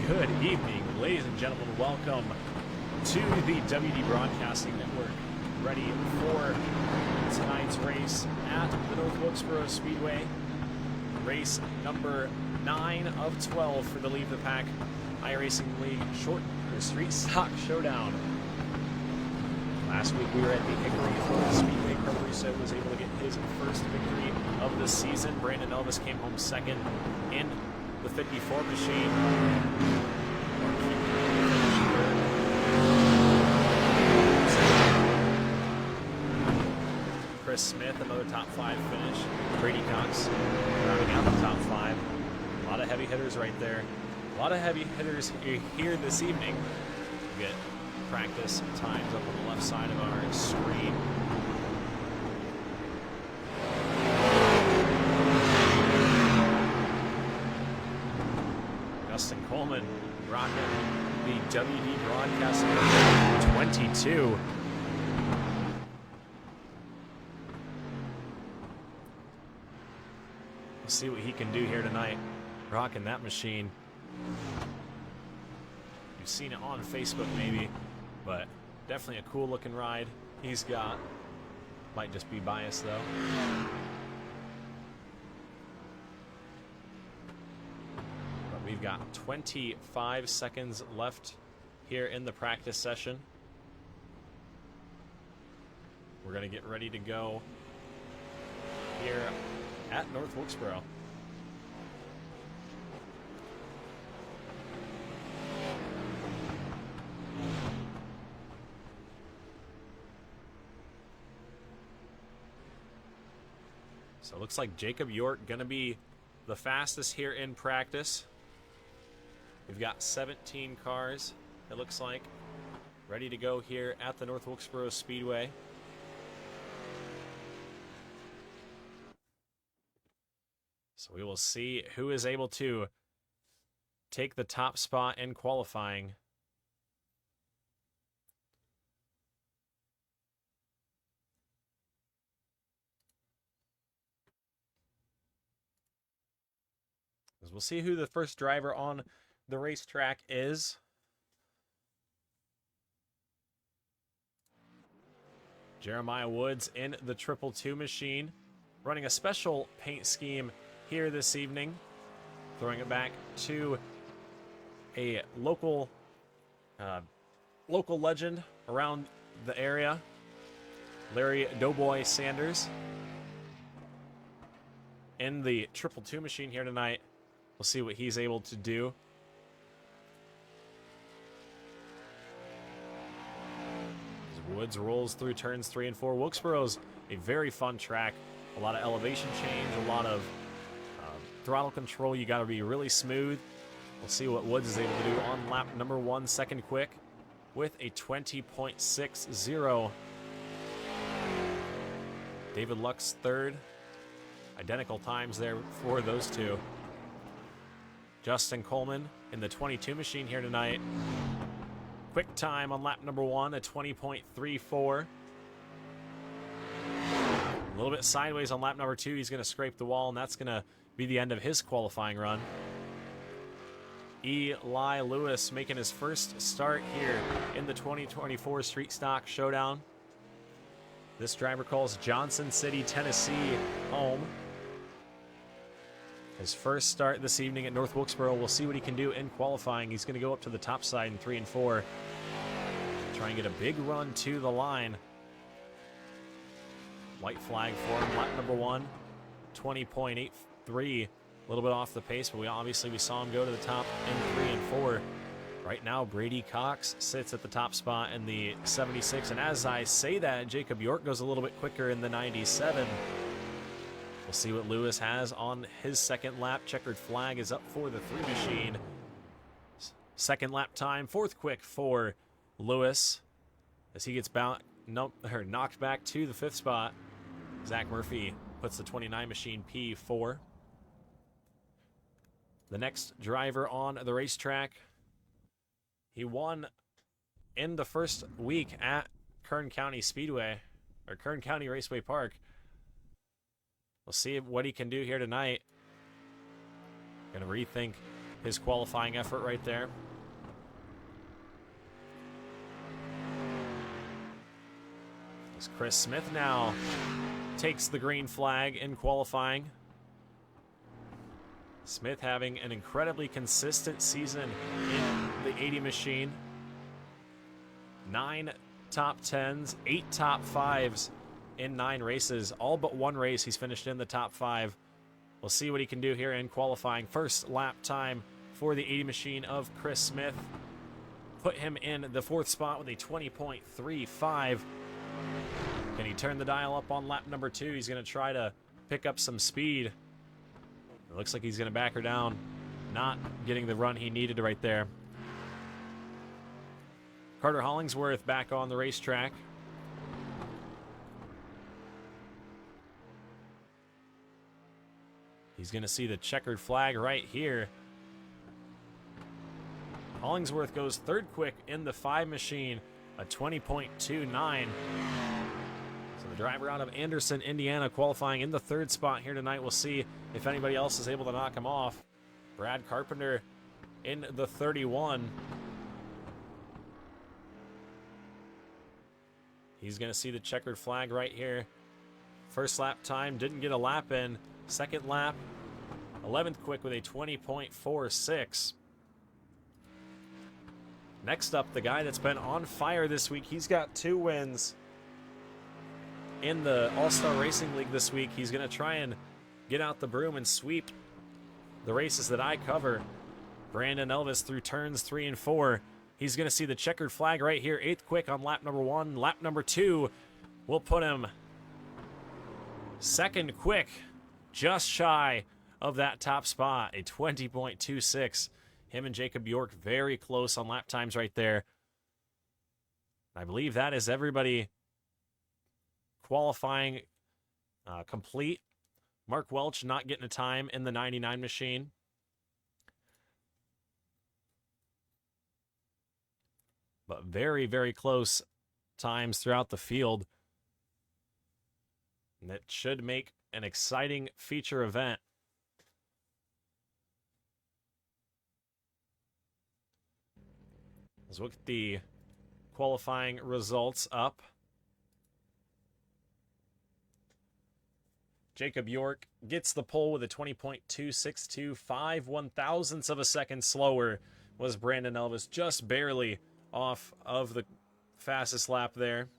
Good evening, ladies and gentlemen. Welcome to the WD Broadcasting Network. Ready for tonight's race at the North Wilkesboro Speedway. Race number 9 of 12 for the Leave the Pack iRacing League Street Stock Showdown. Last week we were at the Hickory Hills Speedway. Carlos was able to get his first victory of the season. Brandon Elvis came home second in the 54 machine. Chris Smith, another top 5 finish. Brady Cox rounding out the top 5. A lot of heavy hitters right there. A lot of heavy hitters here this evening. We get practice times up on the left side of our screen. Justin Coleman rocking the WD Broadcasting Network 22. We'll see what he can do here tonight, rocking that machine. You've seen it on Facebook maybe, but definitely a cool looking ride he's got. Might just be biased though. But we've got 25 seconds left here in the practice session. We're gonna get ready to go here at North Wilkesboro. So it looks like Jacob York gonna be the fastest here in practice. We've got 17 cars, it looks like, ready to go here at the North Wilkesboro Speedway. So we will see who is able to take the top spot in qualifying. As we'll see who the first driver on the racetrack is. Jeremiah Woods in the 222 machine, running a special paint scheme here this evening, throwing it back to a local legend around the area, Larry Doughboy Sanders, in the 222 machine here tonight. We'll see what he's able to do. As Woods rolls through turns 3 and 4. Wilkesboro's a very fun track, a lot of elevation change, a lot of throttle control. You got to be really smooth. We'll see what Woods is able to do on lap number 1, second quick, with a 20.60. David Luck's third. Identical times there for those two. Justin Coleman in the 22 machine here tonight. Quick time on lap number 1, a 20.34. A little bit sideways on lap number 2. He's going to scrape the wall, and that's going to be the end of his qualifying run. Eli Lewis making his first start here in the 2024 Street Stock Showdown. This driver calls Johnson City, Tennessee home. His first start this evening at North Wilkesboro. We'll see what he can do in qualifying. He's going to go up to the top side in 3 and 4. Try and get a big run to the line. White flag for him. Lap number 1, 20.83. A little bit off the pace, but we saw him go to the top in 3 and 4. Right now, Brady Cox sits at the top spot in the 76. And as I say that, Jacob York goes a little bit quicker in the 97. We'll see what Lewis has on his second lap. Checkered flag is up for the 3 machine. Second lap time, 4th quick for Lewis as he gets knocked back to the 5th spot. Zach Murphy puts the 29 machine P4. The next driver on the racetrack, he won in the first week at Kern County Speedway, or Kern County Raceway Park. We'll see what he can do here tonight. Going to rethink his qualifying effort right there. As Chris Smith now takes the green flag in qualifying. Smith having an incredibly consistent season in the 80 machine. 9 top 10s, 8 top 5s in 9 races. All but one race he's finished in the top 5. We'll see what he can do here in qualifying. First lap time for the 80 machine of Chris Smith put him in the 4th spot with a 20.35. Can he turn the dial up on lap number 2? He's going to try to pick up some speed. It looks like he's going to back her down. Not getting the run he needed right there. Carter Hollingsworth back on the racetrack. He's going to see the checkered flag right here. Hollingsworth goes 3rd quick in the 5 machine, a 20.29. So the driver out of Anderson, Indiana, qualifying in the 3rd spot here tonight. We'll see if anybody else is able to knock him off. Brad Carpenter in the 31. He's going to see the checkered flag right here. First lap time, didn't get a lap in. 2nd lap, 11th quick with a 20.46. Next up, the guy that's been on fire this week. He's got 2 wins in the All-Star Racing League this week. He's going to try and get out the broom and sweep the races that I cover. Brandon Elvis through turns 3 and 4. He's going to see the checkered flag right here. 8th quick on lap number 1. Lap number 2 will put him 2nd quick, just shy of that top spot, a 20.26. Him and Jacob York very close on lap times right there. I believe that is everybody qualifying complete. Mark Welch not getting a time in the 99 machine. But very, very close times throughout the field. And that should make an exciting feature event. Let's look at the qualifying results up. Jacob York gets the pole with a 20.262. 5/1000ths of a second slower was Brandon Elvis, just barely off of the fastest lap there.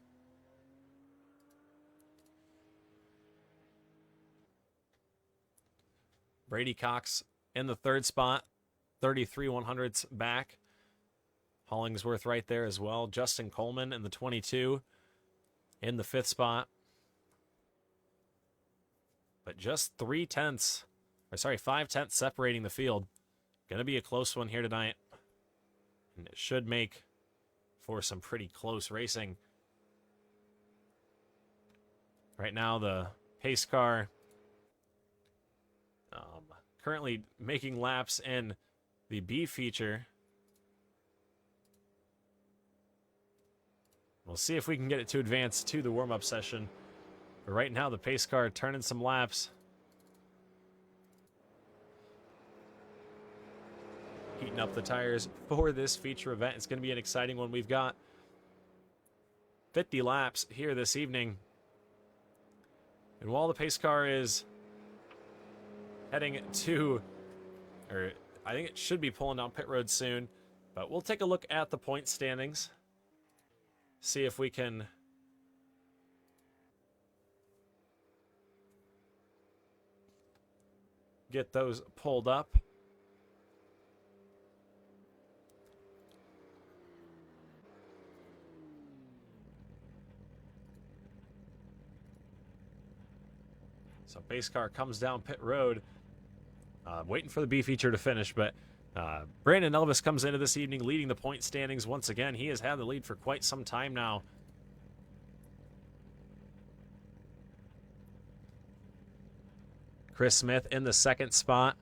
Brady Cox in the 3rd spot, 33/100ths back. Hollingsworth right there as well. Justin Coleman in the 22 in the 5th spot. But just 5/10 separating the field. Going to be a close one here tonight. And it should make for some pretty close racing. Right now, the pace car currently making laps in the B feature. We'll see if we can get it to advance to the warm-up session. But right now, the pace car turning some laps. Heating up the tires for this feature event. It's going to be an exciting one. We've got 50 laps here this evening. And while the pace car is heading to, or I think it should be pulling down pit road soon, but we'll take a look at the point standings. See if we can get those pulled up. So pace car comes down pit road. Waiting for the B feature to finish, but Brandon Elvis comes into this evening leading the point standings once again. He has had the lead for quite some time now. Chris Smith in the 2nd spot.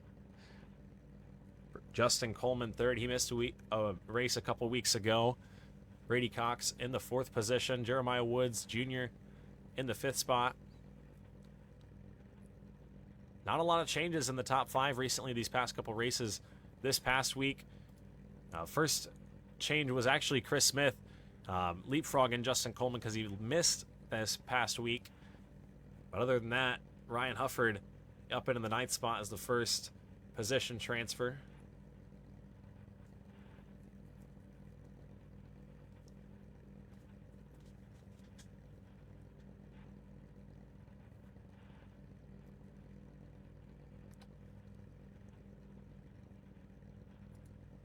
Justin Coleman 3rd. He missed a race a couple weeks ago. Brady Cox in the 4th position. Jeremiah Woods Jr. in the 5th spot. Not a lot of changes in the top 5 recently these past couple races. this past week. First change was actually Chris Smith leapfrogging Justin Coleman because he missed this past week. But other than that, Ryan Hufford up into the 9th spot as the first position transfer.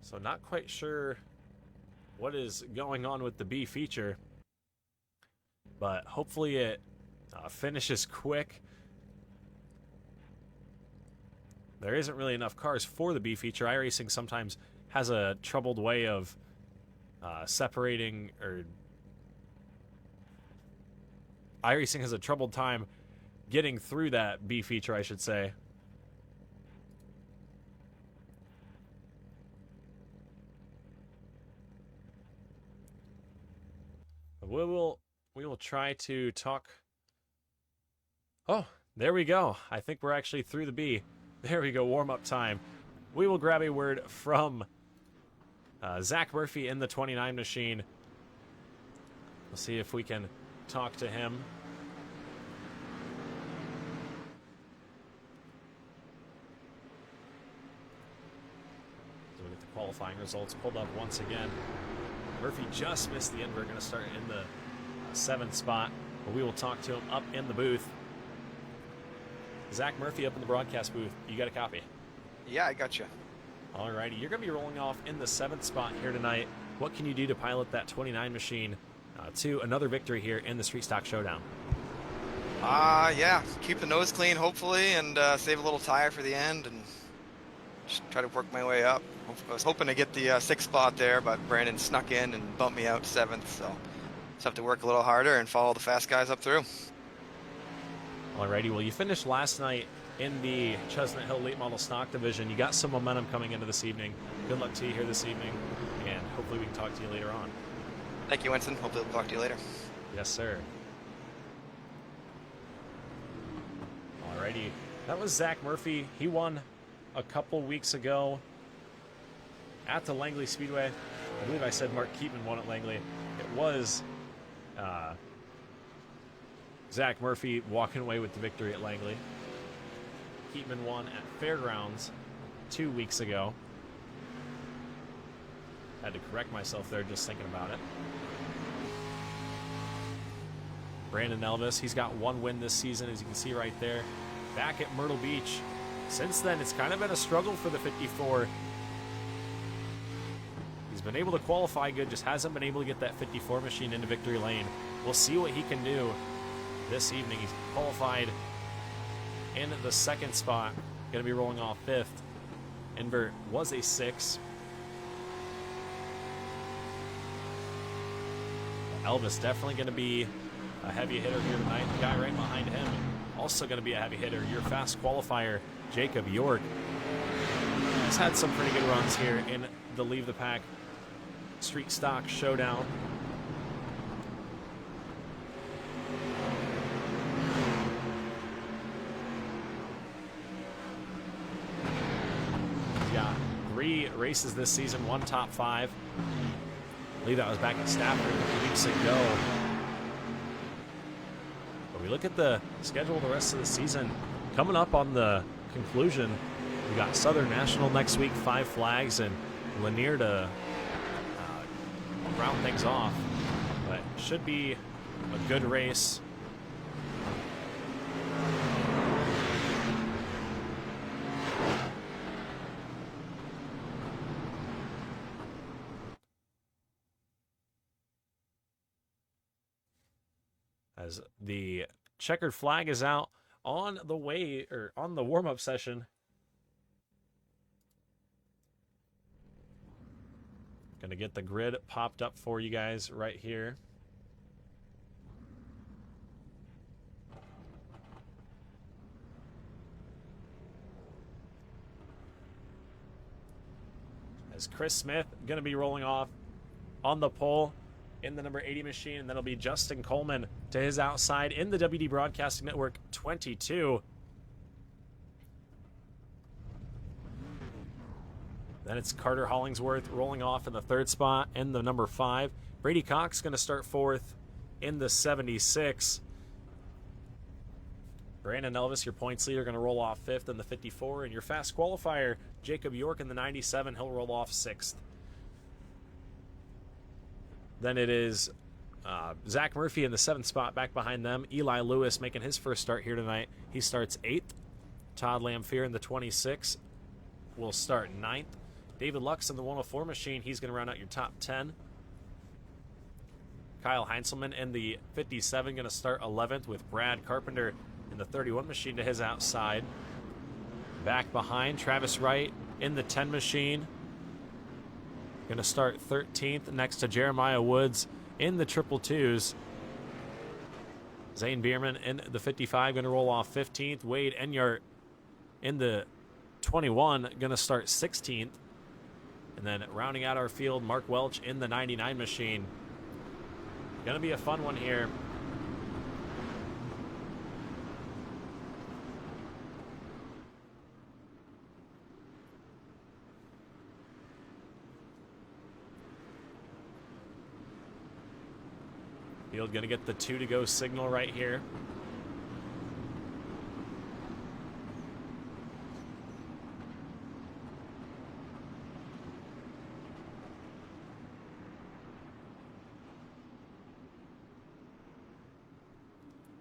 So not quite sure what is going on with the B feature, but hopefully it finishes quick. There isn't really enough cars for the B feature. iRacing sometimes has a troubled way of separating, or iRacing has a troubled time getting through that B feature, I should say. We will try to talk. Oh, there we go. I think we're actually through the B. There we go, warm-up time. We will grab a word from Zach Murphy in the 29 machine. We'll see if we can talk to him. So we get the qualifying results pulled up once again. Murphy just missed the invert, going to start in the 7th spot, but we will talk to him up in the booth. Zach Murphy up in the broadcast booth. You got a copy? Yeah, I got you. Alrighty, you're going to be rolling off in the 7th spot here tonight. What can you do to pilot that 29 machine to another victory here in the Street Stock Showdown? Yeah, keep the nose clean, hopefully, and save a little tire for the end, and just try to work my way up. I was hoping to get the 6th spot there, but Brandon snuck in and bumped me out to 7th, so just have to work a little harder and follow the fast guys up through. Alrighty, well, you finished last night in the Chestnut Hill Late Model Stock Division. You got some momentum coming into this evening. Good luck to you here this evening, and hopefully we can talk to you later on. Thank you, Winston. Hopefully we'll talk to you later. Yes, sir. Alrighty, that was Zach Murphy. He won a couple weeks ago at the Langley Speedway. I believe I said Mark Keatman won at Langley. It was Zach Murphy walking away with the victory at Langley. Keatman won at Fairgrounds 2 weeks ago. Had to correct myself there just thinking about it. Brandon Elvis, he's got 1 win this season, as you can see right there. Back at Myrtle Beach. Since then, it's kind of been a struggle for the 54. He's been able to qualify good, just hasn't been able to get that 54 machine into victory lane. We'll see what he can do this evening. He's qualified in the 2nd spot, going to be rolling off 5th. Invert was a 6. Elvis definitely going to be a heavy hitter here tonight. The guy right behind him also going to be a heavy hitter. Your fast qualifier, Jacob York. He's had some pretty good runs here in the Leave the Pack Street Stock Showdown. Yeah, 3 races this season, 1 top 5. I believe that was back at Stafford a few weeks ago. But we look at the schedule the rest of the season. Coming up on the conclusion, we got Southern National next week, 5 Flags, and Lanier to round things off. But should be a good race. As the checkered flag is out on the way, or on the warm-up session. Gonna get the grid popped up for you guys right here. As Chris Smith gonna be rolling off on the pole in the number 80 machine, and then it'll be Justin Coleman to his outside in the WD Broadcasting Network 22. Then it's Carter Hollingsworth rolling off in the 3rd spot in the number 5. Brady Cox going to start 4th in the 76. Brandon Elvis, your points leader, going to roll off 5th in the 54. And your fast qualifier, Jacob York in the 97, he'll roll off 6th. Then it is Zach Murphy in the 7th spot back behind them. Eli Lewis making his first start here tonight. He starts 8th. Todd Lamphere in the 26 will start 9th. David Lux in the 104 machine, he's going to round out your top 10. Kyle Heinzelman in the 57 going to start 11th with Brad Carpenter in the 31 machine to his outside. Back behind, Travis Wright in the 10 machine. Going to start 13th next to Jeremiah Woods in the 222s. Zane Bierman in the 55 going to roll off 15th. Wade Enyart in the 21 going to start 16th. And then rounding out our field, Mark Welch in the 99 machine. Going to be a fun one here. Field going to get the 2 to go signal right here.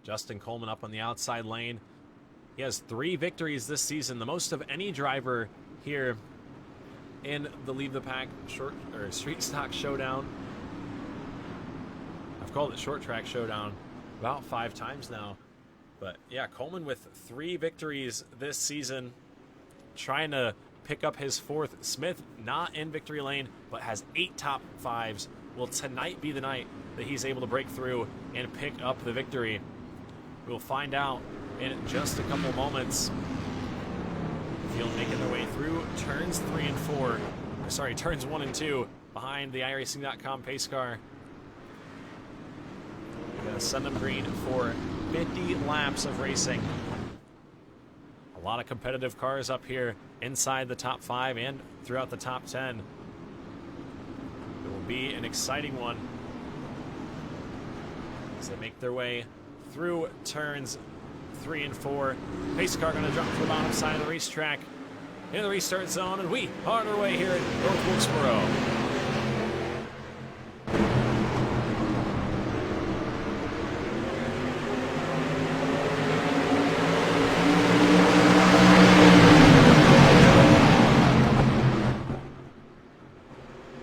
Justin Coleman up on the outside lane. He has 3 victories this season, the most of any driver here in the Leave the Pack Street Stock Showdown. I've called it Short Track Showdown about 5 times now. But yeah, Coleman with 3 victories this season, trying to pick up his 4th. Smith not in victory lane, but has 8 top 5s. Will tonight be the night that he's able to break through and pick up the victory? We'll find out in just a couple moments. Field making their way through turns 3 and 4. Sorry, turns 1 and 2 behind the iRacing.com pace car. We're going to send them green for 50 laps of racing. A lot of competitive cars up here inside the top 5 and throughout the top 10. It will be an exciting one as they make their way through turns 3 and 4. Pace car going to jump to the bottom side of the racetrack in the restart zone, and we are on our way here at North Wilkesboro.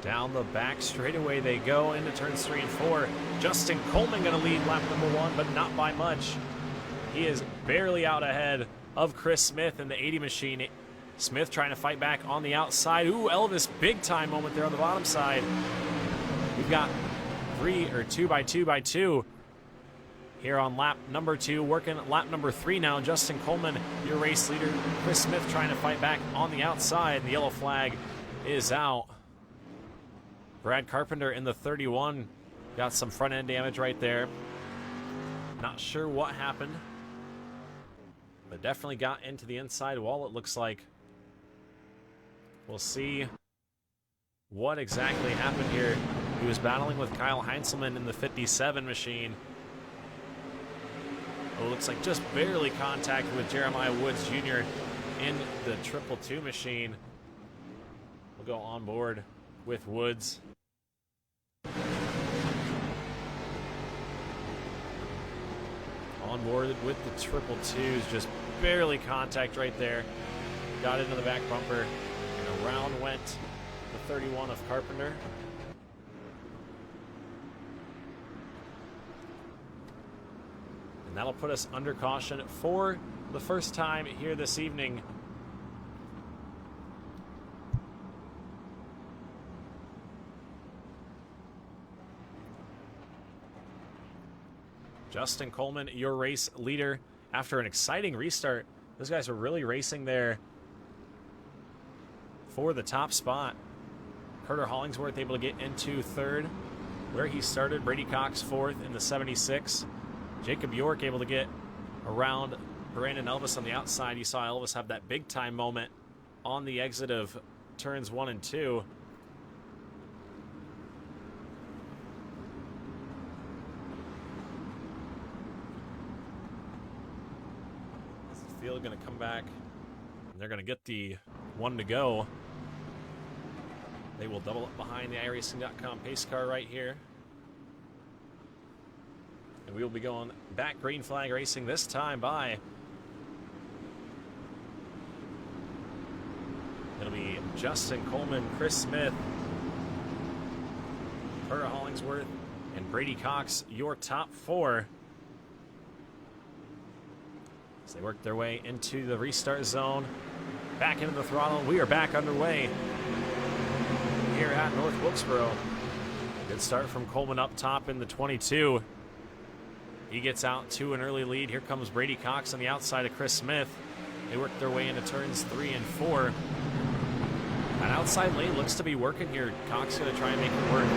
Down the back straightaway they go into turns 3 and 4. Justin Coleman going to lead lap number 1, but not by much. He is barely out ahead of Chris Smith in the 80 machine. Smith trying to fight back on the outside. Ooh, Elvis, big time moment there on the bottom side. We've got 2 by 2 by 2 here on lap number 2. Working lap number 3 now. Justin Coleman, your race leader. Chris Smith trying to fight back on the outside. The yellow flag is out. Brad Carpenter in the 31 got some front end damage right there. Not sure what happened, but definitely got into the inside wall, it looks like. We'll see what exactly happened here. He was battling with Kyle Heinzelman in the 57 machine. Oh, it looks like just barely contact with Jeremiah Woods Jr. in the 222 machine. We'll go on board with Woods. On board with the 222s, just barely contact right there. Got into the back bumper, and around went the 31 of Carpenter. And that'll put us under caution for the first time here this evening. Justin Coleman, your race leader, after an exciting restart. Those guys are really racing there for the top spot. Carter Hollingsworth able to get into 3rd where he started. Brady Cox 4th in the 76. Jacob York able to get around Brandon Elvis on the outside. You saw Elvis have that big time moment on the exit of turns 1 and 2. Is the field going to come back? And they're going to get the 1 to go. They will double up behind the iRacing.com pace car right here. And we will be going back green flag racing this time by. It'll be Justin Coleman, Chris Smith, Carter Hollingsworth, and Brady Cox, your top 4. As they work their way into the restart zone, back into the throttle. We are back underway here at North Wilkesboro. Good start from Coleman up top in the 22. He gets out to an early lead. Here comes Brady Cox on the outside of Chris Smith. They work their way into turns 3 and 4. That outside lane looks to be working here. Cox going to try and make it work.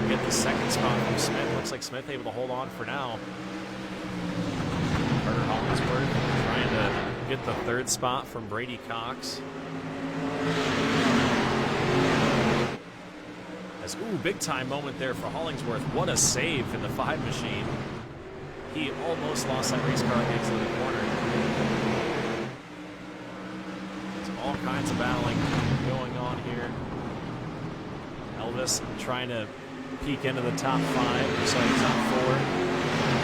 Get the second spot from Smith. Looks like Smith able to hold on for now. Carter Hollingsworth trying to get the third spot from Brady Cox. As, ooh, big time moment there for Hollingsworth. What a save in the 5 machine. He almost lost that race car against the corner. There's all kinds of battling going on here. Elvis trying to peek into the top 5. So he's top 4.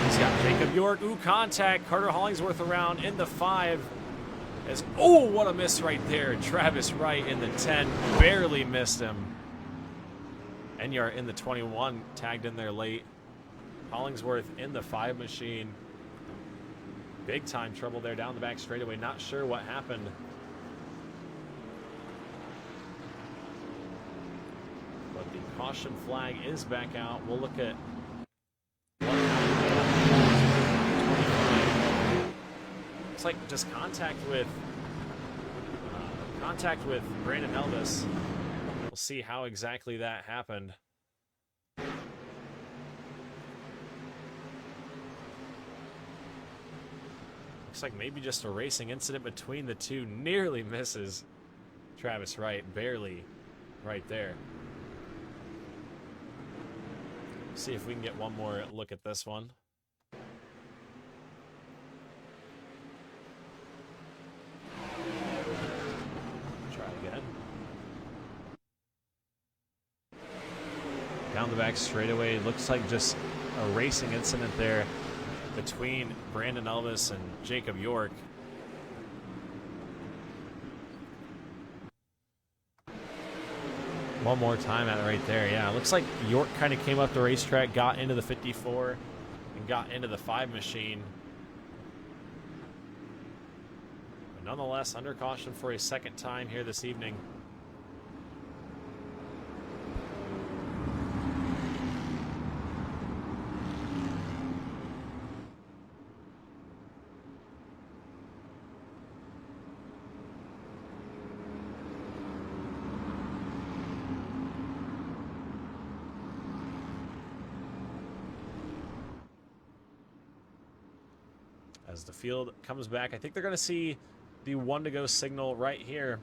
He's got Jacob York. Ooh, contact. Carter Hollingsworth around in the 5. As, oh, what a miss right there. Travis Wright in the 10. Barely missed him. Enyart in the 21. Tagged in there late. Hollingsworth in the 5 machine. Big time trouble there down the back straightaway. Not sure what happened. But the caution flag is back out. We'll look at what happened. Looks like just contact with Brandon Elvis. We'll see how exactly that happened. Looks like maybe just a racing incident between the two. Nearly misses Travis Wright. Barely right there. See if we can get one more look at this one. Try again. Down the back straightaway. Looks like just a racing incident there between Brandon Elvis and Jacob York. One more time at it right there. Yeah, it looks like York kind of came up the racetrack, got into the 54, and got into the 5 machine. But nonetheless, under caution for a second time here this evening. As the field comes back, I think they're going to see the 1 to go signal right here.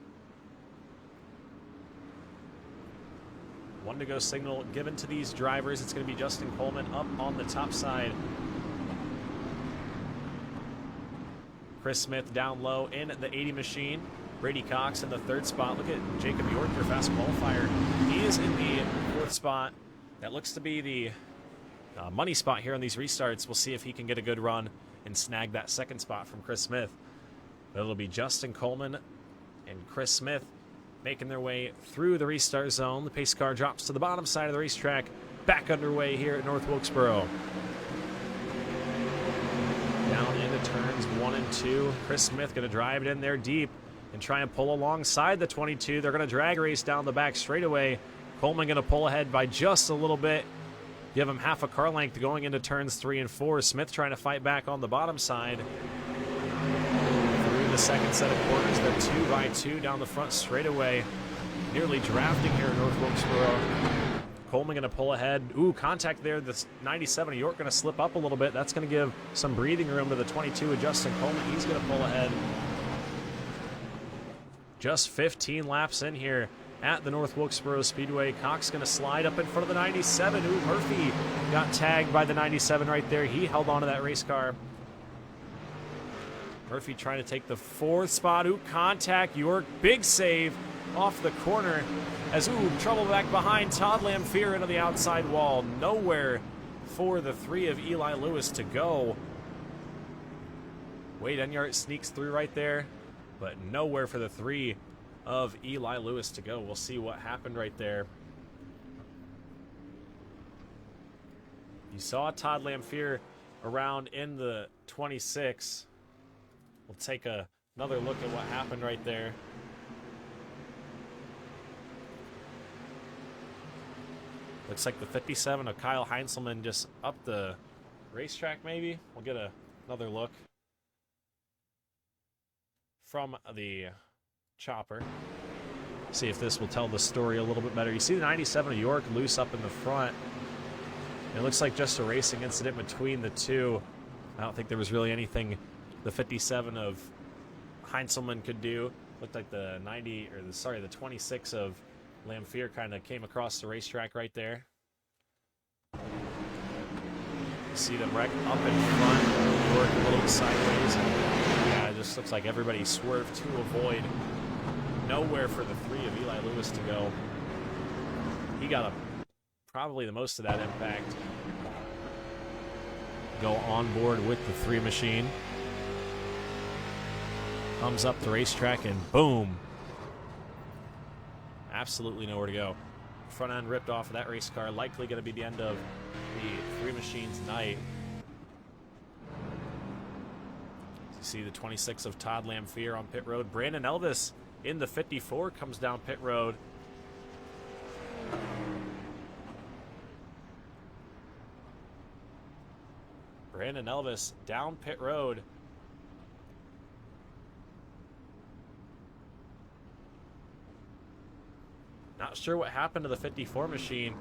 1 to go signal given to these drivers. It's going to be Justin Coleman up on the top side. Chris Smith down low in the 80 machine. Brady Cox in the 3rd spot. Look at Jacob York, your fast qualifier. He is in the 4th spot. That looks to be the money spot here on these restarts. We'll see if he can get a good run and snag that 2nd spot from Chris Smith. But it'll be Justin Coleman and Chris Smith making their way through the restart zone. The pace car drops to the bottom side of the racetrack. Back underway here at North Wilkesboro. Down into turns 1 and 2. Chris Smith going to drive it in there deep and try and pull alongside the 22. They're going to drag race down the back straightaway. Coleman going to pull ahead by just a little bit. Give him half a car length going into turns 3 and 4. Smith trying to fight back on the bottom side. Through the 2nd set of quarters, they're 2x2 down the front straightaway. Nearly drafting here in North Wilkesboro. Coleman going to pull ahead. Ooh, contact there. This 97 of York going to slip up a little bit. That's going to give some breathing room to the 22 of Justin Coleman. He's going to pull ahead. Just 15 laps in here at the North Wilkesboro Speedway. Cox going to slide up in front of the 97. Ooh, Murphy got tagged by the 97 right there. He held on to that race car. Murphy trying to take the 4th spot. Ooh, contact. York, big save off the corner. As, ooh, trouble back behind. Todd Lamphere into the outside wall. Nowhere for the 3 of Eli Lewis to go. Wade Enyart sneaks through right there, but nowhere for the 3 of Eli Lewis to go. We'll see what happened right there. You saw Todd Lamphere around in the 26. We'll take another look at what happened right there. Looks like the 57 of Kyle Heinzelman just up the racetrack maybe. We'll get another look from the chopper. See if this will tell the story a little bit better. You see the 97 of York loose up in the front. It looks like just a racing incident between the two. I don't think there was really anything the 57 of Heinzelman could do. Looked like the 26 of Lamphere kind of came across the racetrack right there. You see them wreck up in front. York a little bit sideways. Yeah, it just looks like everybody swerved to avoid. Nowhere for the 3 of Eli Lewis to go. He got probably the most of that impact. Go on board with the 3 machine. Comes up the racetrack and boom. Absolutely nowhere to go. Front end ripped off of that race car. Likely going to be the end of the 3 machines night. You see the 26 of Todd Lamphere on pit road. Brandon Elvis in the 54 comes down pit road. Brandon Elvis down pit road. Not sure what happened to the 54 machine,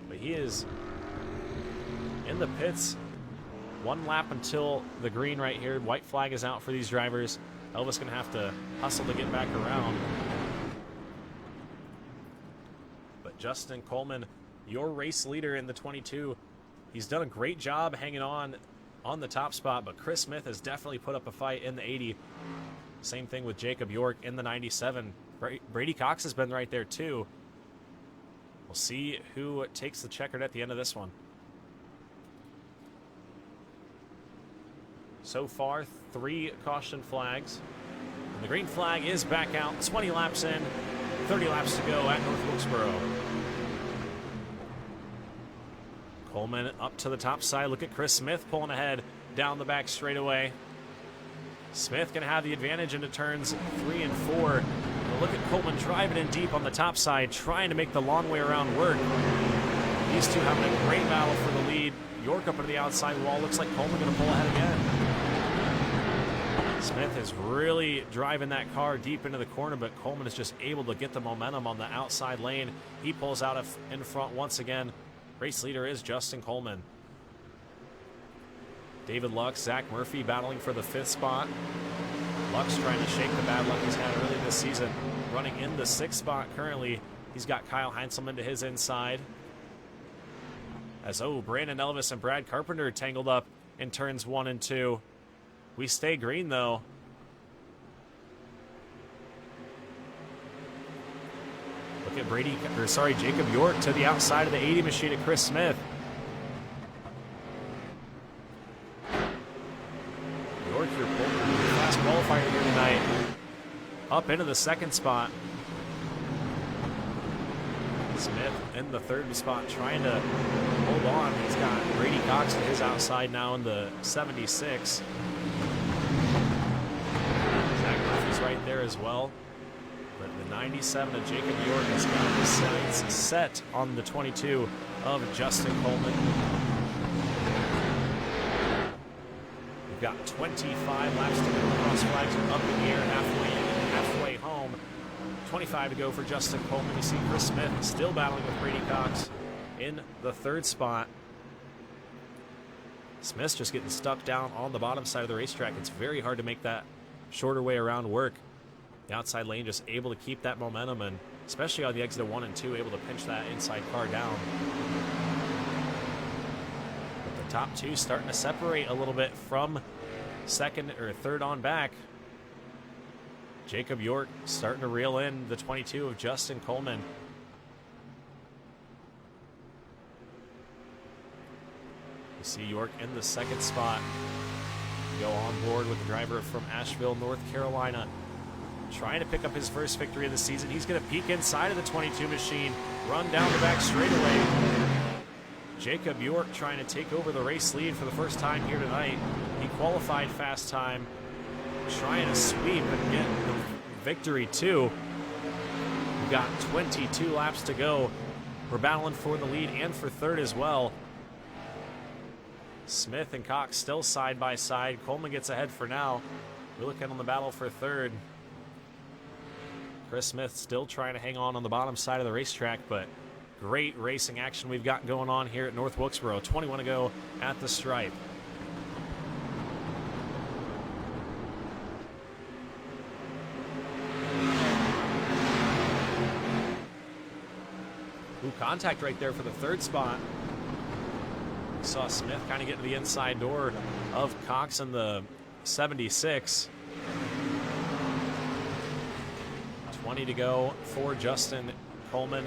but he is in the pits. 1 lap until the green right here. White flag is out for these drivers. Elvis going to have to hustle to get back around. But Justin Coleman, your race leader in the 22, he's done a great job hanging on the top spot, but Chris Smith has definitely put up a fight in the 80. Same thing with Jacob York in the 97. Brady Cox has been right there too. We'll see who takes the checkered at the end of this one. So far, 3 caution flags. And the green flag is back out. 20 laps in, 30 laps to go at North Wilkesboro. Coleman up to the top side. Look at Chris Smith pulling ahead down the back straightaway. Smith going to have the advantage into turns 3 and 4. But look at Coleman driving in deep on the top side, trying to make the long way around work. These two having a great battle for the lead. York up into the outside wall. Looks like Coleman going to pull ahead again. Smith is really driving that car deep into the corner, but Coleman is just able to get the momentum on the outside lane. He pulls out in front once again. Race leader is Justin Coleman. David Lux, Zach Murphy battling for the 5th spot. Lux trying to shake the bad luck he's had early this season. Running in the 6th spot currently. He's got Kyle Heinzelman to his inside. As, Brandon Elvis and Brad Carpenter tangled up in turns 1 and 2. We stay green, though. Look at Jacob York to the outside of the 80 machine at Chris Smith. York, your fast qualifier here tonight. Up into the 2nd spot. Smith in the 3rd spot trying to hold on. He's got Brady Cox to his outside now in the 76. Zach Murphy's right there as well. But the 97 of Jacob York has got his sights set on the 22 of Justin Coleman. We've got 25 laps to go. Cross flags are up in the air halfway home. 25 to go for Justin Coleman. You see Chris Smith still battling with Brady Cox in the 3rd spot. Smith's just getting stuck down on the bottom side of the racetrack. It's very hard to make that shorter way around work. The outside lane just able to keep that momentum, and especially on the exit of 1 and 2, able to pinch that inside car down. But the top two starting to separate a little bit from second or third on back. Jacob York starting to reel in the 22 of Justin Coleman. You see York in the second spot. Go on board with the driver from Asheville, North Carolina, trying to pick up his first victory of the season. He's going to peek inside of the 22 machine, run down the back straightaway. Jacob York trying to take over the race lead for the first time here tonight. He qualified fast time, trying to sweep and get the victory too. We've got 22 laps to go. We're battling for the lead and for third as well. Smith and Cox still side by side. Coleman gets ahead for now. We're looking on the battle for third. Chris Smith still trying to hang on the bottom side of the racetrack, but great racing action we've got going on here at North Wilkesboro. 21 to go at the stripe. Ooh, contact right there for the third spot. We saw Smith kind of get to the inside door of Cox in the 76. 20 to go for Justin Coleman.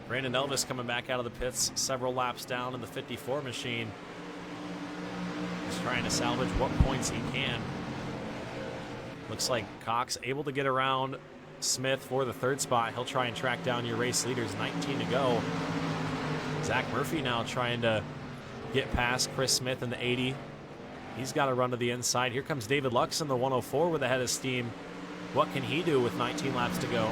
Brandon Elvis coming back out of the pits several laps down in the 54 machine. He's trying to salvage what points he can. Looks like Cox able to get around Smith for the third spot. He'll try and track down your race leaders. 19 to go. Zach Murphy now trying to get past Chris Smith in the 80. He's got to run to the inside. Here comes David Lux in the 104 with a head of steam. What can he do with 19 laps to go?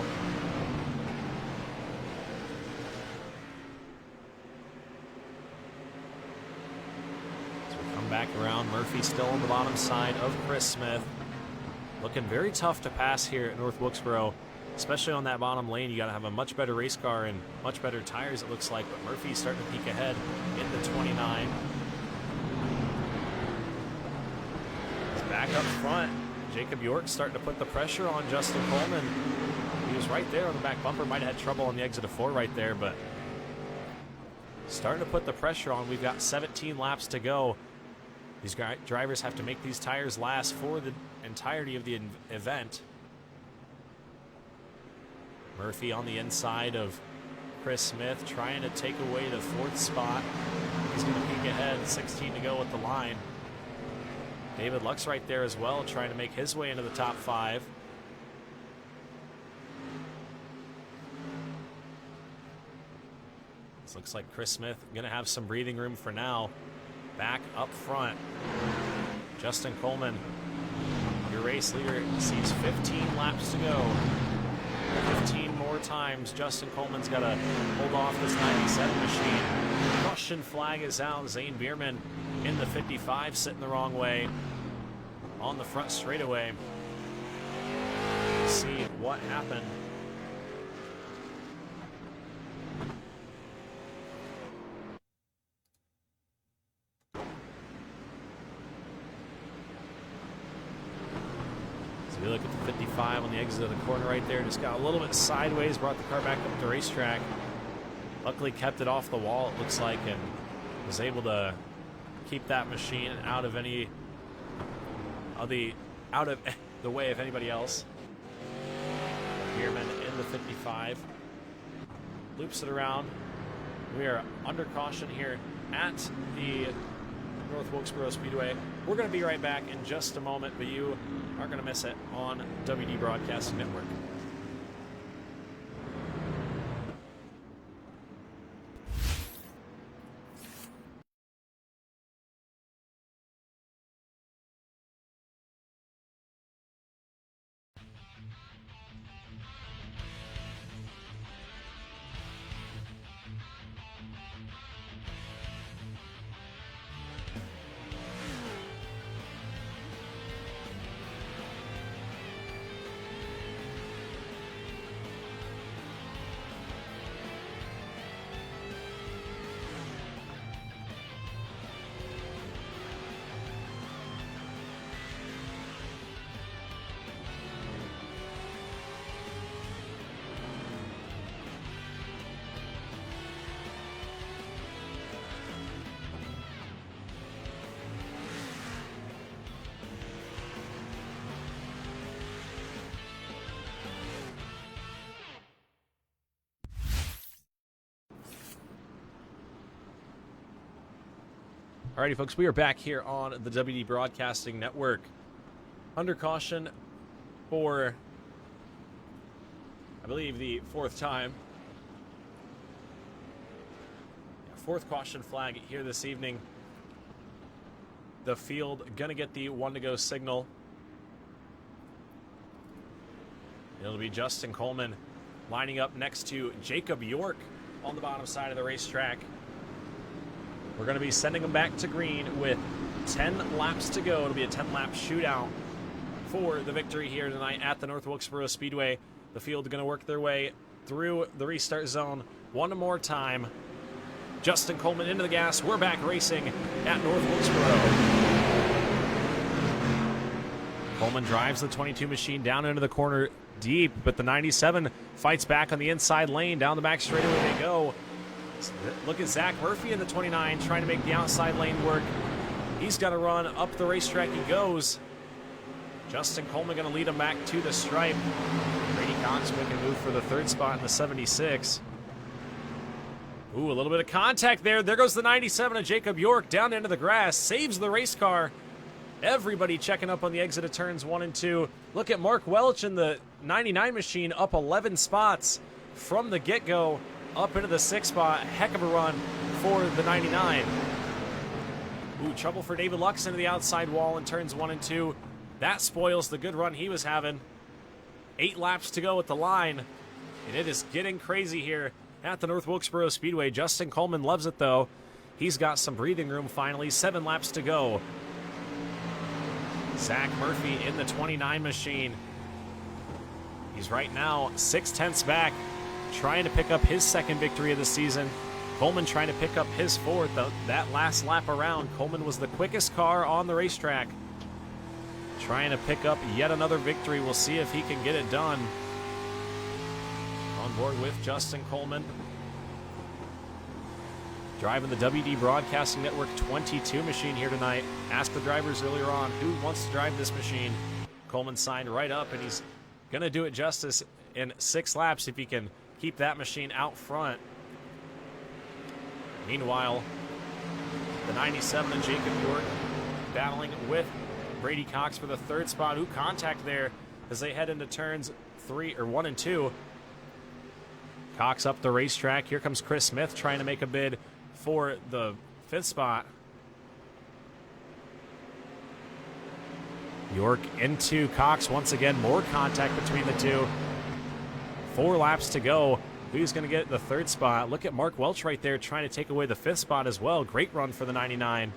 So we come back around. Murphy still on the bottom side of Chris Smith. Looking very tough to pass here at North Wilkesboro, especially on that bottom lane. You got to have a much better race car and much better tires, it looks like. But Murphy's starting to peek ahead in the 29. He's back up front. Jacob York starting to put the pressure on Justin Coleman. He was right there on the back bumper. Might have had trouble on the exit of 4 right there, but starting to put the pressure on. We've got 17 laps to go. These drivers have to make these tires last for the entirety of the event. Murphy on the inside of Chris Smith trying to take away the 4th spot. He's going to peek ahead. 16 to go at the line. David Lux right there as well, trying to make his way into the top 5. This looks like Chris Smith going to have some breathing room for now. Back up front, Justin Coleman, your race leader, sees 15 laps to go. 15 more times. Justin Coleman's got to hold off this 97 machine. Caution flag is out. Zane Bierman in the 55 sitting the wrong way on the front straightaway. See what happened. We look at the 55 on the exit of the corner right there. Just got a little bit sideways, brought the car back up the racetrack. Luckily kept it off the wall, it looks like, and was able to keep that machine out of any of the way of anybody else. Bierman in the 55 loops it around. We are under caution here at the North Wilkesboro Speedway. We're going to be right back in just a moment, but you aren't going to miss it on WD Broadcasting Network. Alrighty, folks, we are back here on the WD Broadcasting Network. Under caution for, I believe, the fourth time. Fourth caution flag here this evening. The field gonna get the 1 to go signal. It'll be Justin Coleman lining up next to Jacob York on the bottom side of the racetrack. We're going to be sending them back to green with 10 laps to go. It'll be a 10-lap shootout for the victory here tonight at the North Wilkesboro Speedway. The field is going to work their way through the restart zone one more time. Justin Coleman into the gas. We're back racing at North Wilkesboro. Coleman drives the 22 machine down into the corner deep, but the 97 fights back on the inside lane. Down the back straightaway they go. Look at Zach Murphy in the 29 trying to make the outside lane work. He's got to run up the racetrack. He goes. Justin Coleman going to lead him back to the stripe. Brady Cox making a move for the third spot in the 76. Ooh, a little bit of contact there. There goes the 97 of Jacob York down into the grass. Saves the race car. Everybody checking up on the exit of turns 1 and 2. Look at Mark Welch in the 99 machine up 11 spots from the get-go up into the 6th spot. Heck of a run for the 99. Ooh, trouble for David Lux into the outside wall in turns 1 and 2. That spoils the good run he was having. 8 laps to go at the line, and it is getting crazy here at the North Wilkesboro Speedway. Justin Coleman loves it, though. He's got some breathing room finally. 7 laps to go. Zach Murphy in the 29 machine. He's right now 6/10 back, trying to pick up his second victory of the season. Coleman trying to pick up his fourth. That last lap around, Coleman was the quickest car on the racetrack. Trying to pick up yet another victory. We'll see if he can get it done. On board with Justin Coleman. Driving the WD Broadcasting Network 22 machine here tonight. Asked the drivers earlier on who wants to drive this machine. Coleman signed right up, and he's going to do it justice in 6 laps if he can keep that machine out front. Meanwhile, the 97 and Jacob York battling with Brady Cox for the 3rd spot. Ooh, contact there as they head into turns 1 and 2. Cox up the racetrack. Here comes Chris Smith trying to make a bid for the 5th spot. York into Cox once again. More contact between the two. 4 laps to go. Who's going to get the 3rd spot? Look at Mark Welch right there trying to take away the 5th spot as well. Great run for the 99.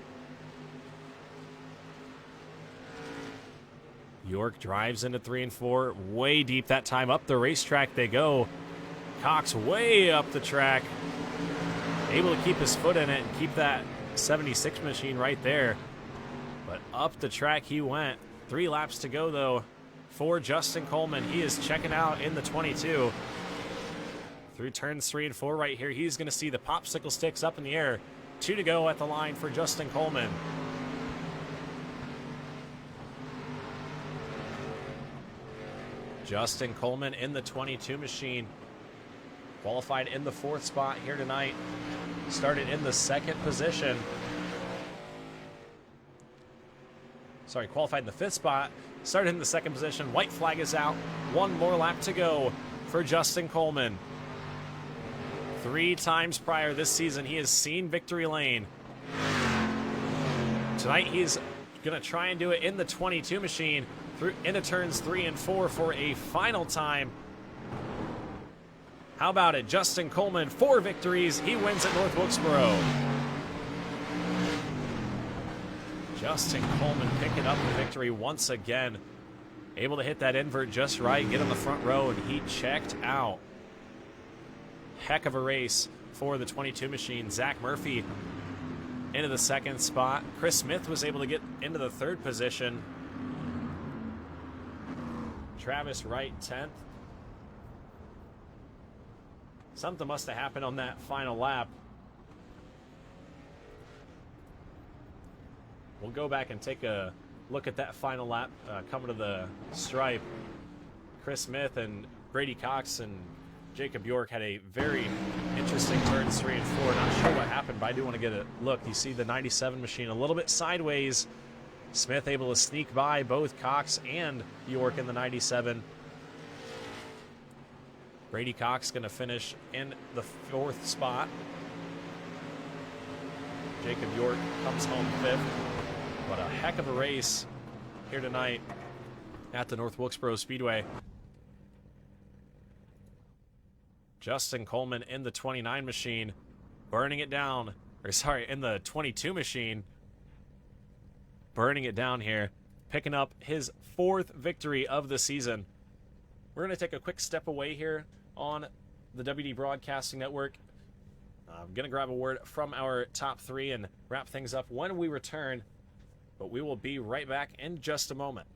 York drives into 3 and 4. Way deep that time. Up the racetrack they go. Cox way up the track. Able to keep his foot in it and keep that 76 machine right there. But up the track he went. 3 laps to go, though, for Justin Coleman. He is checking out in the 22. Through turns 3 and 4 right here, he's going to see the popsicle sticks up in the air. 2 to go at the line for Justin Coleman. Justin Coleman in the 22 machine. Qualified in the 4th spot here tonight. Started in the 2nd position. Sorry, qualified in the 5th spot. Started in the 2nd position. White flag is out. 1 more lap to go for Justin Coleman. 3 times prior this season, he has seen victory lane. Tonight, he's going to try and do it in the 22 machine through into turns 3 and 4 for a final time. How about it? Justin Coleman, 4 victories. He wins at North Wilkesboro. Justin Coleman picking up the victory once again. Able to hit that invert just right, get on the front row, and he checked out. Heck of a race for the 22 machine. Zach Murphy into the 2nd spot. Chris Smith was able to get into the 3rd position. Travis Wright 10th. Something must have happened on that final lap. We'll go back and take a look at that final lap coming to the stripe. Chris Smith and Brady Cox and Jacob York had a very interesting turns 3 and 4. Not sure what happened, but I do want to get a look. You see the 97 machine a little bit sideways. Smith able to sneak by both Cox and York in the 97. Brady Cox going to finish in the 4th spot. Jacob York comes home 5th. What a heck of a race here tonight at the North Wilkesboro Speedway. Justin Coleman in the 29 machine, burning it down. Or sorry, in the 22 machine, burning it down here, picking up his 4th victory of the season. We're going to take a quick step away here on the WD Broadcasting Network. I'm going to grab a word from our top 3 and wrap things up when we return, but we will be right back in just a moment.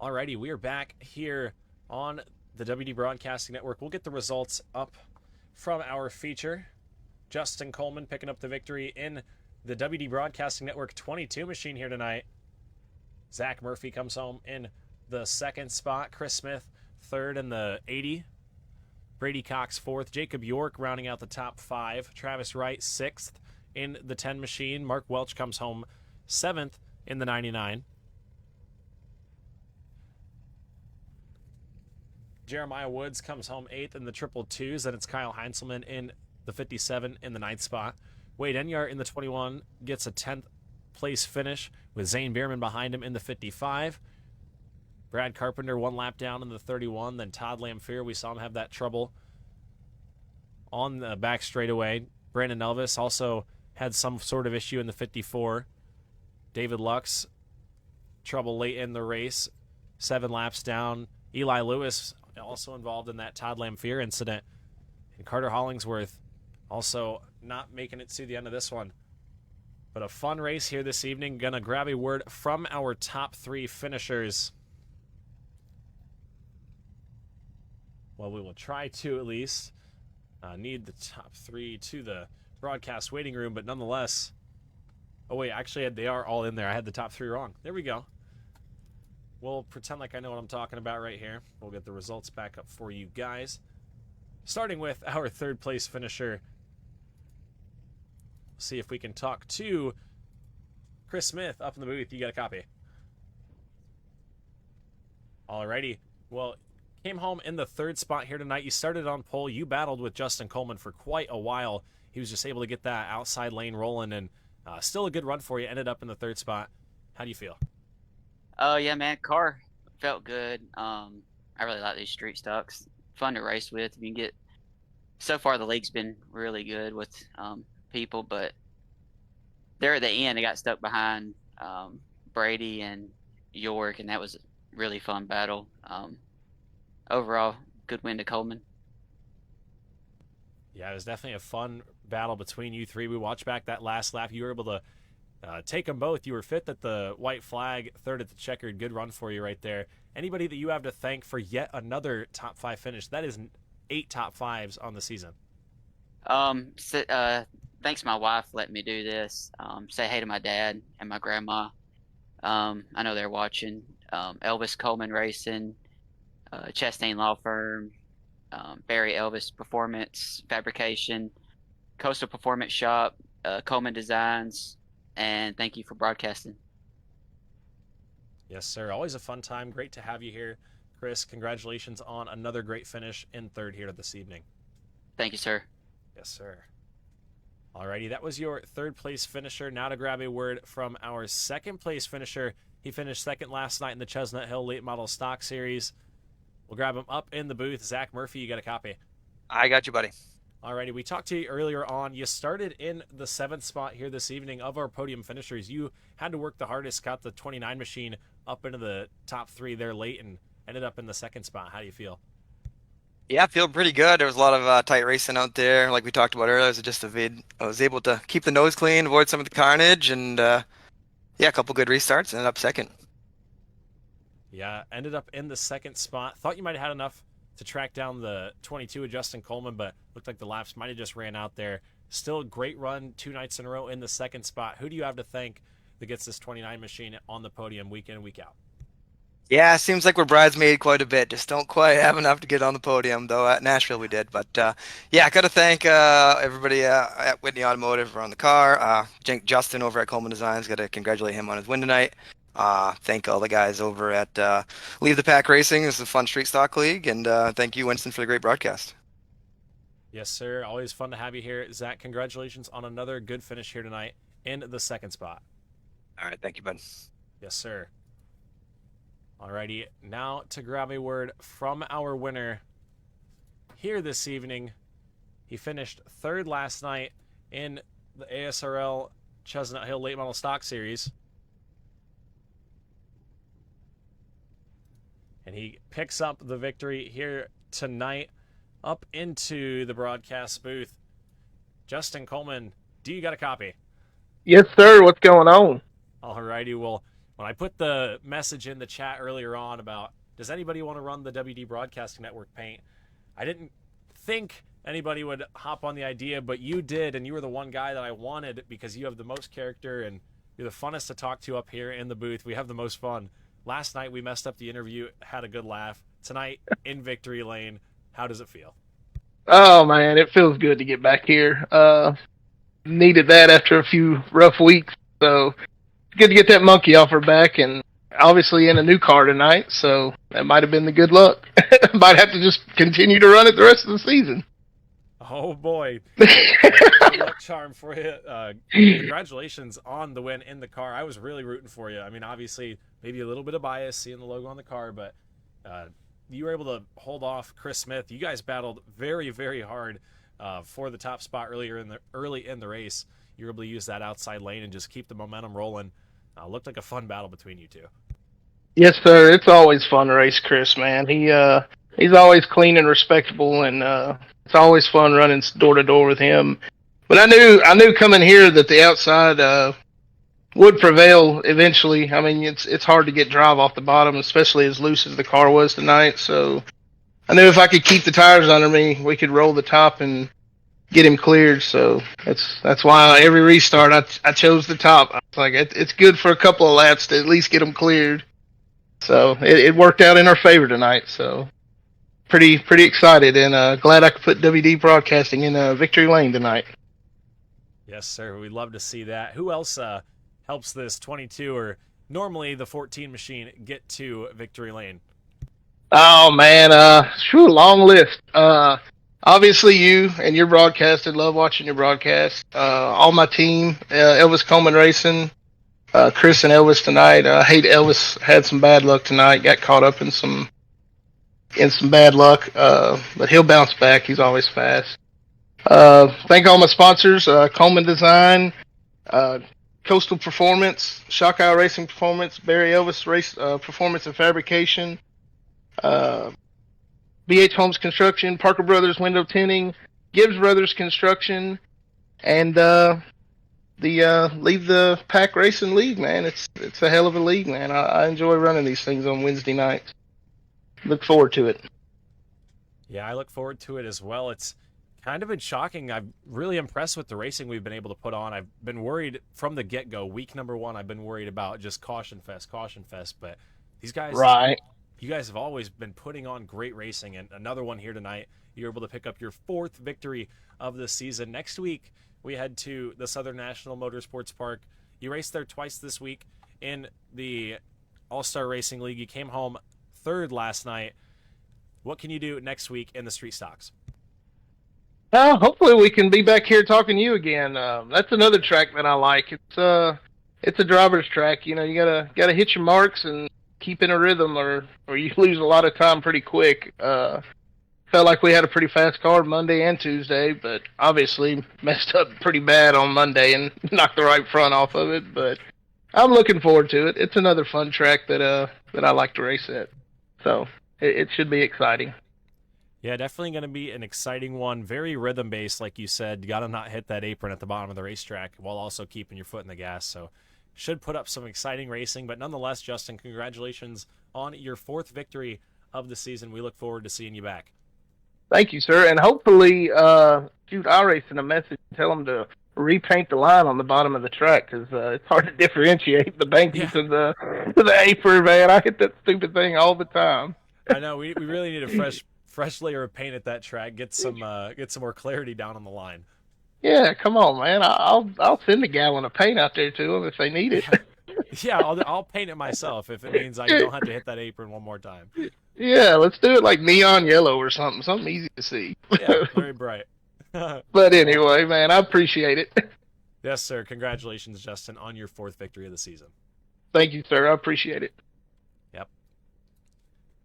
Alrighty, we are back here on the WD Broadcasting Network. We'll get the results up from our feature. Justin Coleman picking up the victory in the WD Broadcasting Network 22 machine here tonight. Zach Murphy comes home in the 2nd spot. Chris Smith 3rd in the 80. Brady Cox 4th. Jacob York rounding out the top 5. Travis Wright 6th in the 10 machine. Mark Welch comes home 7th in the 99. Jeremiah Woods comes home 8th in the triple twos. Then it's Kyle Heinzelman in the 57 in the 9th spot. Wade Enyart in the 21 gets a 10th place finish with Zane Bierman behind him in the 55. Brad Carpenter 1 lap down in the 31. Then Todd Lamphere, we saw him have that trouble on the back straightaway. Brandon Elvis also had some sort of issue in the 54. David Lux, trouble late in the race, 7 laps down. Eli Lewis also involved in that Todd Lamphere incident. And Carter Hollingsworth also not making it to the end of this one. But a fun race here this evening. Gonna grab a word from our top 3 finishers. Well, we will try to at least. Need the top 3 to the broadcast waiting room, but nonetheless. Oh wait, actually they are all in there. I had the top 3 wrong. There we go. We'll pretend like I know what I'm talking about right here. We'll get the results back up for you guys. Starting with our 3rd place finisher. See if we can talk to Chris Smith up in the booth. You got a copy. Alrighty. Well, came home in the 3rd spot here tonight. You started on pole. You battled with Justin Coleman for quite a while. He was just able to get that outside lane rolling, and still a good run for you. Ended up in the 3rd spot. How do you feel? Oh yeah, man, car felt good. I really like these street stocks. Fun to race with. You can get. So far, the league's been really good with people, but there at the end, I got stuck behind Brady and York, and that was a really fun battle. Overall, good win to Coleman. Yeah, it was definitely a fun battle between you 3. We watched back that last lap. You were able to Take them both. You were fifth at the white flag, third at the checkered. Good run for you right there. Anybody that you have to thank for yet another top 5 finish? That is 8 top 5s on the season. Thanks my wife let me do this. Say hey to my dad and my grandma. I know they're watching. Elvis Coleman Racing, Chastain Law Firm, Barry Elvis Performance Fabrication, Coastal Performance Shop, Coleman Designs, and thank you for broadcasting. Yes, sir. Always a fun time. Great to have you here, Chris. Congratulations on another great finish in third here this evening. Thank you, sir. Yes, sir. Alrighty, that was your third place finisher. Now to grab a word from our second place finisher. He finished second last night in the Chestnut Hill Late Model Stock Series. We'll grab him up in the booth. Zach Murphy, you got a copy. I got you, buddy. Alrighty, we talked to you earlier on. You started in the 7th spot here this evening of our podium finishers. You had to work the hardest, got the 29 machine up into the top 3 there late, and ended up in the 2nd spot. How do you feel? Yeah, I feel pretty good. There was a lot of tight racing out there, like we talked about earlier. It was just a vid. I was able to keep the nose clean, avoid some of the carnage, and yeah, a couple good restarts. Ended up second. Yeah, ended up in the 2nd spot. Thought you might have had enough to track down the 22 of Justin Coleman, but looked like the laps might have just ran out there. Still a great run 2 nights in a row in the 2nd spot. Who do you have to thank that gets this 29 machine on the podium week in and week out? Yeah, it seems like we're bridesmaid quite a bit. Just don't quite have enough to get on the podium, though at Nashville we did. But yeah, I got to thank everybody at Whitney Automotive around the car. Justin over at Coleman Designs, got to congratulate him on his win tonight. Thank all the guys over at Leave the Pack Racing. This is a fun street stock league. And thank you, Winston, for the great broadcast. Yes, sir. Always fun to have you here. Zach, congratulations on another good finish here tonight in the 2nd spot. All right, thank you, bud. Yes, sir. Alrighty, now to grab a word from our winner here this evening. He finished 3rd last night in the ASRL Chestnut Hill Late Model Stock Series. And he picks up the victory here tonight up into the broadcast booth. Justin Coleman, do you got a copy? Yes, sir. What's going on? Alrighty, well, when I put the message in the chat earlier on about does anybody want to run the WD Broadcasting Network paint, I didn't think anybody would hop on the idea, but you did, and you were the one guy that I wanted because you have the most character and you're the funnest to talk to up here in the booth. We have the most fun. Last night we messed up the interview, had a good laugh. Tonight in Victory Lane, how does it feel? Oh, man, it feels good to get back here. Needed that after a few rough weeks, so good to get that monkey off her back, and obviously in a new car tonight, so that might have been the good luck. Might have to just continue to run it the rest of the season. Oh, boy. Good luck charm for you. Congratulations on the win in the car. I was really rooting for you. I mean, obviously, maybe a little bit of bias seeing the logo on the car, but you were able to hold off Chris Smith. You guys battled very, very hard for the top spot early in the race. You were able to use that outside lane and just keep the momentum rolling. Looked like a fun battle between you two. Yes, sir. It's always fun to race Chris, man. He's always clean and respectable, and it's always fun running door to door with him. But I knew coming here that the outside would prevail eventually. I mean, it's hard to get drive off the bottom, especially as loose as the car was tonight. So I knew if I could keep the tires under me, we could roll the top and get him cleared. So that's why every restart I chose the top. I was like, it's good for a couple of laps to at least get him cleared. So it worked out in our favor tonight. So pretty excited, and glad I could put WD Broadcasting in victory lane tonight. Yes, sir. We'd love to see that. Who else helps this 22 or normally the 14 machine get to victory lane? Oh man, long list. Obviously you and your broadcasting, love watching your broadcast. All my team, Elvis Coleman Racing, Chris and Elvis tonight. I hate Elvis had some bad luck tonight, got caught up in some bad luck, but he'll bounce back. He's always fast. Thank all my sponsors, Coleman Design, Coastal Performance, Shock Racing Performance, Barry Elvis Race Performance and Fabrication, BH Homes Construction, Parker Brothers Window Tinting, Gibbs Brothers Construction, and the pack racing league, man. It's a hell of a league, man. I enjoy running these things on Wednesday nights. Look forward to it. Yeah, I look forward to it as well. It's kind of been shocking. I'm really impressed with the racing we've been able to put on. I've been worried from the get-go. Week number 1, I've been worried about just caution fest. But these guys, Right. you guys have always been putting on great racing, and another one here tonight. You're able to pick up your 4th victory of the season. Next week, we head to the Southern National Motorsports Park. You raced there twice this week in the All-Star Racing League. You came home 3rd last night. What can you do next week in the Street Stocks? Hopefully we can be back here talking to you again. That's another track that I like. It's a driver's track. You know, you gotta hit your marks and keep in a rhythm, or you lose a lot of time pretty quick. Felt like we had a pretty fast car Monday and Tuesday, but obviously messed up pretty bad on Monday and knocked the right front off of it. But I'm looking forward to it. It's another fun track that I like to race at. So it should be exciting. Yeah, definitely going to be an exciting one. Very rhythm-based, like you said. You got to not hit that apron at the bottom of the racetrack while also keeping your foot in the gas. So should put up some exciting racing. But nonetheless, Justin, congratulations on your 4th victory of the season. We look forward to seeing you back. Thank you, sir. And hopefully, shoot IRacing a message and tell them to repaint the line on the bottom of the track, because it's hard to differentiate the banking to the apron, man. I hit that stupid thing all the time. I know. We really need a fresh layer of paint at that track. Get some more clarity down on the line. Yeah, come on, man. I'll send a gallon of paint out there to them if they need it. Yeah, I'll paint it myself if it means I don't have to hit that apron one more time. Yeah, let's do it like neon yellow or something easy to see. Yeah, very bright. But anyway, man, I appreciate it. Yes, sir. Congratulations, Justin, on your 4th victory of the season. Thank you, sir. I appreciate it. Yep.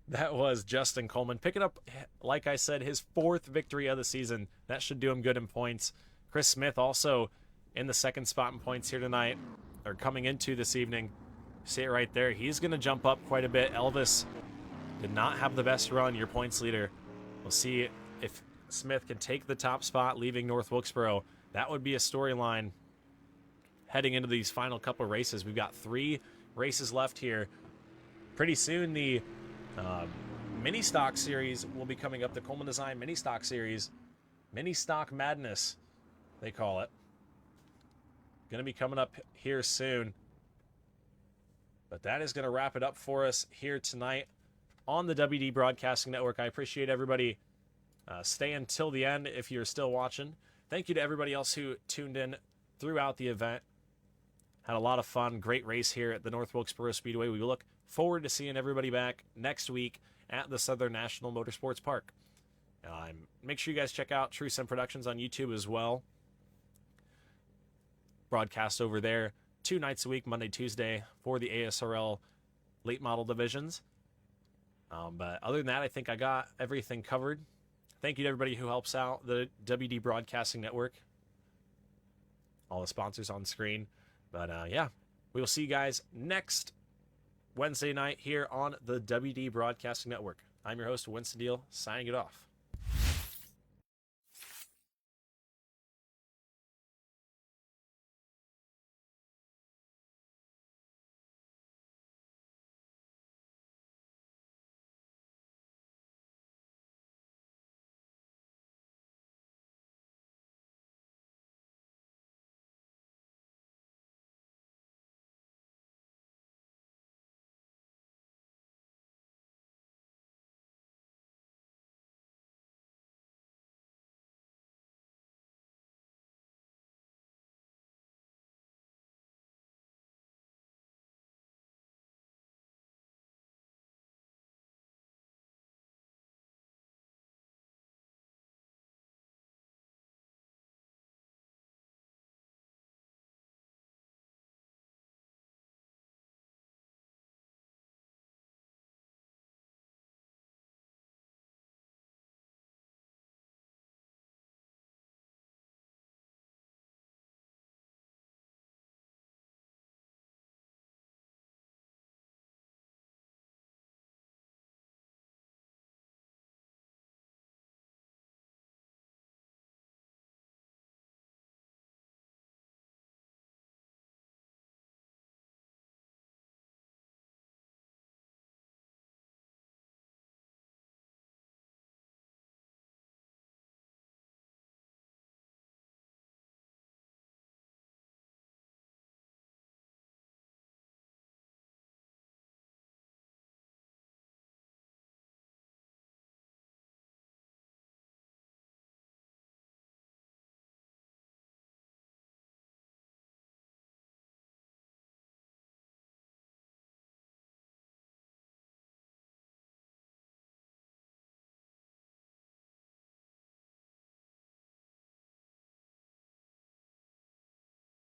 That was Justin Coleman picking up, like I said, his 4th victory of the season. That should do him good in points. Chris Smith also in the 2nd spot in points here tonight, or coming into this evening. See it right there. He's going to jump up quite a bit. Elvis did not have the best run, your points leader. We'll see if Smith can take the top spot, leaving North Wilkesboro. That would be a storyline heading into these final couple races. We've got 3 races left here. Pretty soon, the Mini Stock Series will be coming up. The Coleman Design Mini Stock Series. Mini Stock Madness, they call it. Going to be coming up here soon. But that is going to wrap it up for us here tonight on the WD Broadcasting Network. I appreciate everybody staying till the end if you're still watching. Thank you to everybody else who tuned in throughout the event. Had a lot of fun. Great race here at the North Wilkesboro Speedway. We look forward to seeing everybody back next week at the Southern National Motorsports Park. Make sure you guys check out True Sim Productions on YouTube as well. Broadcast over there 2 nights a week, Monday, Tuesday, for the ASRL late model divisions. But other than that, I think I got everything covered. Thank you to everybody who helps out the WD Broadcasting Network. All the sponsors on screen. But yeah, we will see you guys next Wednesday night here on the WD Broadcasting Network. I'm your host, Winston Deal, signing it off.